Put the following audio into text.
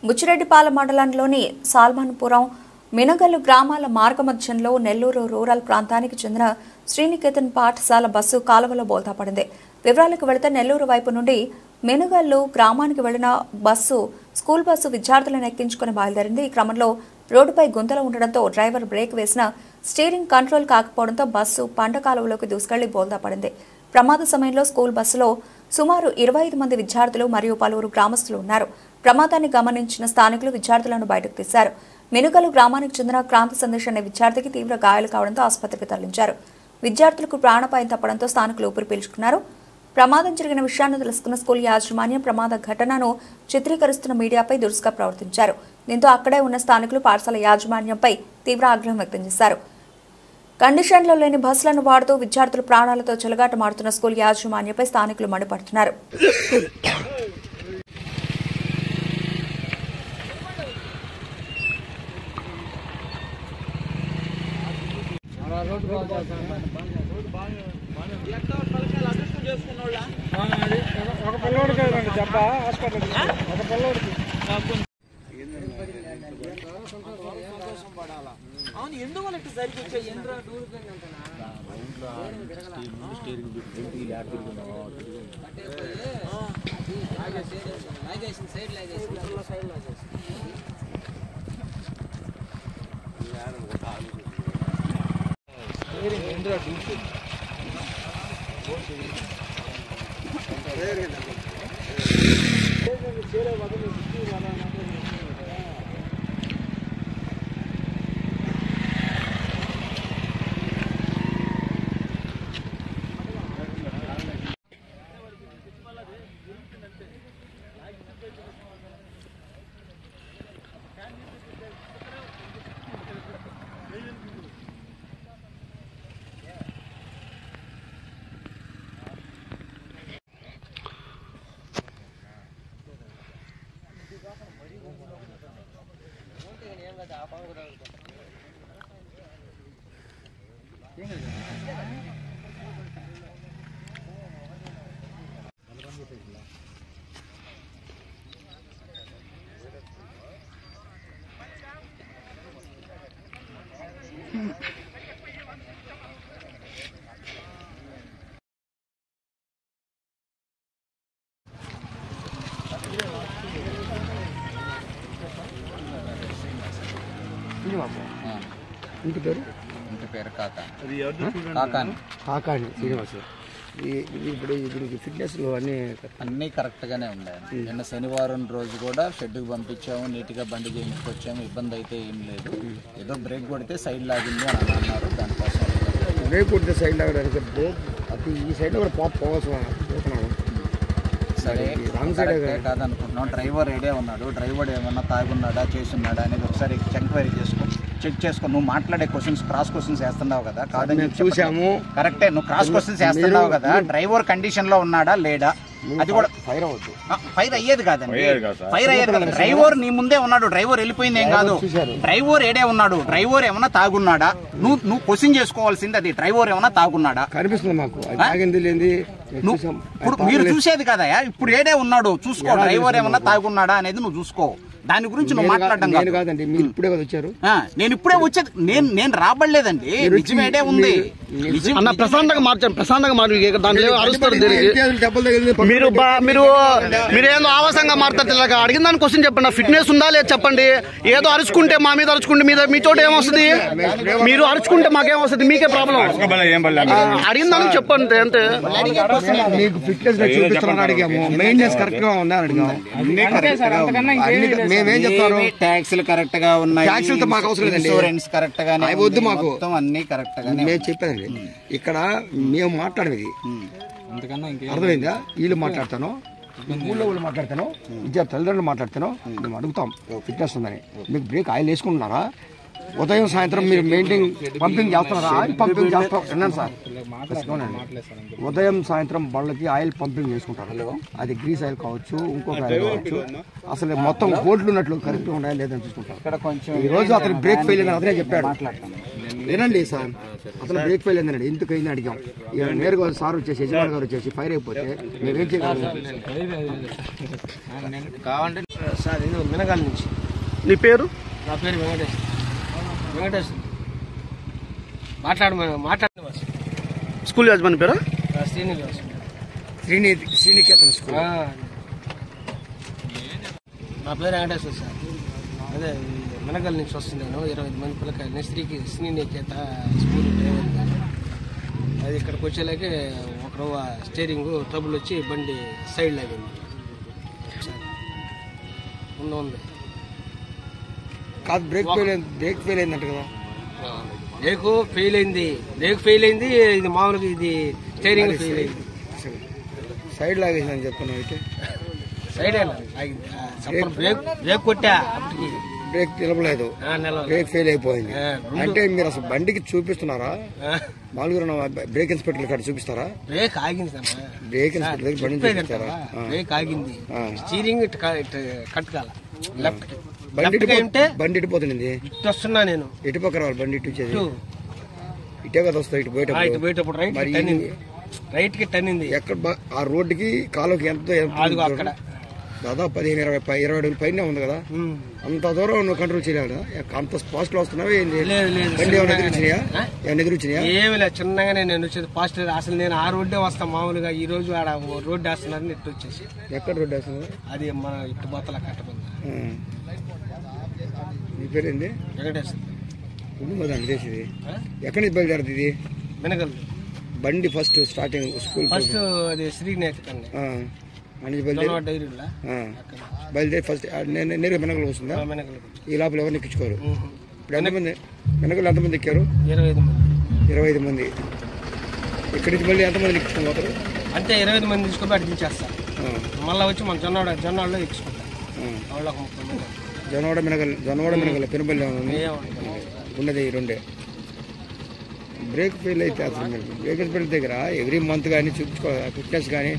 బుచ్చిరెడ్డిపాలెం మండలంలోని సాల్మన్పురం మినగల్లు గ్రామాల మార్గమధ్యంలో నెల్లూరు రూరల్ ప్రాంతానికి చెందిన శ్రీనికేతన్ పాఠశాల బస్సు కాలువలో బోల్తా పడింది. వివరాలకు వెళితే నెల్లూరు వైపు నుండి మినగల్లు గ్రామానికి వెళ్లిన స్కూల్ బస్సు విద్యార్థులను ఎక్కించుకుని బయలుదేరింది. ఈ క్రమంలో రోడ్డుపై గుంతలు ఉండడంతో డ్రైవర్ బ్రేక్ వేసిన స్టీరింగ్ కంట్రోల్ కాకపోవడంతో బస్సు పంట కాలువలోకి దూసుకెళ్లి బోల్తా పడింది. ప్రమాద సమయంలో స్కూల్ బస్సులో సుమారు 25 మంది విద్యార్థులు మరియు పలువురు గ్రామస్తులు ఉన్నారు. ప్రమాదాన్ని గమనించిన స్థానికులు విద్యార్థులను బయటకు తీశారు. మినుగలు గ్రామానికి చెందిన క్రాంతి సందేశ్ అనే విద్యార్థికి తీవ్ర గాయాలు కావడంతో ఆసుపత్రికి తరలించారు. విద్యార్థులకు ప్రాణాపాయం తప్పడంతో స్థానికులు ఊపిరి పీల్చుకున్నారు. ప్రమాదం జరిగిన విషయాన్ని తెలుసుకున్న స్కూల్ యాజమాన్యం ప్రమాద ఘటనను చిత్రీకరిస్తున్న మీడియాపై దురుసుగా ప్రవర్తించారు. దీంతో అక్కడే ఉన్న స్థానికులు పాఠశాల యాజమాన్యంపై తీవ్ర ఆగ్రహం వ్యక్తం చేశారు. కండిషన్లో లేని బస్సులను వాడుతూ విద్యార్థులు ప్రాణాలతో చెలగాటమాడుతున్న స్కూల్ యాజమాన్యంపై స్థానికులు మండిపడుతున్నారు. ఎందుకు సరికి ఇంటి పేరు కాకాని శ్రీనివాస్. ఇప్పుడు దీనికి ఫిట్నెస్లు అన్నీ కరెక్ట్గానే ఉన్నాయి. నిన్న శనివారం రోజు కూడా షెడ్కి పంపించాము, నీట్గా బండి చేయించుకొచ్చాము, ఇబ్బంది అయితే ఏం లేదు. ఏదో బ్రేక్ కొడితే సైడ్ లాగింది అని అన్నారు. దానికోసం బ్రేక్ కొడితే సైడ్ లాగడానికి బ్రేక్ అది ఈ సైడ్లో కూడా పోవాల్సిన సరే కాదనుకుంటున్నాం. డ్రైవర్ ఏడే ఉన్నాడు, డ్రైవర్ ఏమన్నా తాగున్నాడా చేస్తున్నాడా అనేది ఒకసారి ఎంక్వైరీ చెక్ చేసుకో. నువ్వు మాట్లాడే క్రాస్ క్వశ్చన్స్ వేస్తున్నావు కదా, కాదని చూసాము. కరెక్టే, నువ్వు క్రాస్ క్వశ్చన్స్ వేస్తున్నావు కదా. డ్రైవర్ కండిషన్ లో ఉన్నాడా లేడా అది కూడా ఫైర్ అయ్యేది కాదండి. ఫైర్ అయ్యేది కదా. డ్రైవర్ నీ ముందే ఉన్నాడు, డ్రైవర్ వెళ్ళిపోయింది ఏం కాదు. డ్రైవర్ ఏడే ఉన్నాడు, డ్రైవర్ ఏమన్నా తాగున్నాడా నువ్వు క్వశ్చన్ చేసుకోవాల్సింది అది. డ్రైవర్ ఏమన్నా తాగున్నాడా కనిపిస్తుంది మాకు. ఇప్పుడు మీరు చూసేది కదా, ఇప్పుడు ఏడే ఉన్నాడు చూసుకో. డ్రైవర్ ఏమన్నా తాగున్నాడా అనేది నువ్వు చూసుకో. దాని గురించి నువ్వు మాట్లాడడం కాదండి. మీరు ఇప్పుడే వచ్చారు. నేను ఇప్పుడే వచ్చేది, నేను రాబడలేదండి. నిజం ఏడే ఉంది. ప్రశాంతంగా మీరేదో ఆవాసంగా మాట్లాడతారు. అడిగిన దాని క్వశ్చన్ చెప్పండి. ఫిట్నెస్ ఉందా లేదా చెప్పండి. ఏదో అరుచుకుంటే మా మీద అరుచుకుంటే మీ చోట ఏమొస్తుంది? మీరు అరుచుకుంటే మాకేం వస్తుంది? మీకే ప్రాబ్లం. అడిగిన దానికి చెప్పండి అంతే. మీకు ఫిట్నెస్ చూపిస్తామని అడిగాము, మెయింటెనెన్స్ కరెక్ట్ గా ఉందా అని అడిగాము. మేమేం చెప్తాను, ట్యాక్సులు కరెక్ట్ గా ఉన్నాయి, ట్యాక్సులతో మాకు అవసరం లేదండి, ఇన్సూరెన్స్ కరెక్ట్ గా వద్దు మాకు, అన్ని కరెక్ట్ గా. మేము చెప్పేదండి ఇక్కడ మేము మాట్లాడేది అర్థమైందా? వీళ్ళు మాట్లాడతాను, ఊళ్ళో వాళ్ళు మాట్లాడతాను, విద్యార్థి తల్లిదండ్రులు మాట్లాడతాను. మేము అడుగుతాం ఫిట్నెస్ ఉందని. మీకు బ్రేక్ ఆయిల్ వేసుకుంటున్నారా? ఉదయం సాయంత్రం మీరు పంపింగ్ చేస్తున్నారా? ఆయిల్ పంపింగ్ చేస్తాం విన్నాను సార్. ఉదయం సాయంత్రం బళ్ళకి ఆయిల్ పంపింగ్ చేసుకుంటారు. అది గ్రీస్ ఆయిల్ కావచ్చు, ఇంకొక ఆయిల్ కావచ్చు. అసలు మొత్తం కోట్లు ఉన్నట్లు కరెక్ట్గా ఉన్నాయా లేదని చూసుకుంటారు. ఈ రోజు అతను బ్రేక్ ఫెయిల్ అయిందని అతనే చెప్పాడు. వినండి సార్, అతను బ్రేక్ ఫెయిల్ అయిందండి. ఎందుకు అయింది అడిగాం. నేరుగా సార్ వచ్చేసి యజమాని గారు వచ్చేసి ఫైర్ అయిపోతే మేమేం చేయగలం? సార్ ఇది మినగాల నుంచి. నీ పేరు? నా పేరు వెంకటేష్. మాట్లాడమని స్కూల్ యాజమాని పేరా? శ్రీనివాస్. శ్రీనికేతన్ స్కూల్. నా పేరు వెంకటేశ్వర సార్. అదే మినగల్ నుంచి వస్తున్నాను. 20 మంది పిల్లకాయలని శ్రీనికేత స్కూల్ డ్రైవర్ గారు. అది ఇక్కడికి వచ్చేలాగే ఒక స్టీరింగ్ ట్రబుల్ వచ్చి బండి సైడ్ లాగింది. ఉంది కాదు, బ్రేక్ ఫెయిల్ అయిందంట కదా. బ్రేక్ ఫెయిల్ అయింది. ఇది మామూలుగా ఇది స్టీరింగ్ ఫెయిల్ అయింది. సైడ్ లాగేసిందని చెప్తున్నావు. అయితే సైడ్ బ్రేక్ కొట్టా, అప్పటికి బ్రేక్ నిలబలేదు, బ్రేక్ ఫెయిల్ అయిపోయింది. అంటే మీరు అసలు బండికి చూపిస్తున్నారా? మామూలుగా బ్రేక్ ఇన్స్పెక్టర్ కాడ చూపిస్తారా? బ్రేక్ ఆగింది. బ్రేక్ ఇన్స్పెక్టర్ బండి చూపిస్తారా? బ్రేక్ ఆగింది. స్టీరింగ్ కట్టుకాల లెఫ్ట్ బండి ఇటుపోతుంది. ఇటు వస్తున్నా నేను. ఎటు పక్క రావాలి బండి? ఇటు వచ్చేది ఇటే కదా వస్తాయి. ఇటు పోయేటప్పుడు రైట్ కి టర్నింది. ఎక్కడ ఆ రోడ్డుకి కాలువకి ఎంత అక్కడ దాదాపు 15-20 అడుగుల పైన ఉంది కదా. అంత దూరం నువ్వు కంట్రోల్ చేయాలి. అంత ఫాస్ట్ లో వస్తున్నావా ఏంటి? బండి ఏమైనా ఎదురుచ్చినాయా? ఏమి లేదు, చిన్నగానే నేను వచ్చేది ఫాస్ట్. అసలు నేను ఆ రోడ్డే వస్తాను మామూలుగా. ఈ రోజు ఆడ రోడ్డు వేస్తున్నారని ఇటు వచ్చేసి. ఎక్కడ రోడ్డు వేస్తున్నారు? అది మన ఇటు బొత్తల కట్టబడి. నీ పేరేంటి? వెంకటేశ్వర. చేసేది ఎక్కడి నుంచి బయలుదేరదు ఇది? మినగల్ బండి ఫస్ట్ స్టార్టింగ్ స్కూల్ ఫస్ట్ అది శ్రీనేత అని బయలుదేరి ఫస్ట్ నేరుగా మినగలు వస్తుందా? ఈ లోపల ఎవరిని ఎక్కించుకోరు. ఇప్పుడు ఎంతమంది మినగలు ఎంతమంది ఎక్కారు? 25 మంది. ఇక్కడి నుంచి మళ్ళీ ఎంతమంది ఎక్కించుకుని పోతారు? అంటే 25 మంది తీసుకొని అటు దించేస్తారు. మళ్ళీ వచ్చి మన జొన్నవాడలో ఎక్కించుకుంటాం. జొన్నవాడ మినగల పెనుబల్లి ఉన్నది ఈ రెండే. బ్రేక్ ఫెయిల్ అయితే అసలు బ్రేక్ ఇన్స్పెక్టర్ దగ్గర ఎవ్రీ మంత్ కానీ చూపించుకోవాలి. ఫిట్నెస్ కానీ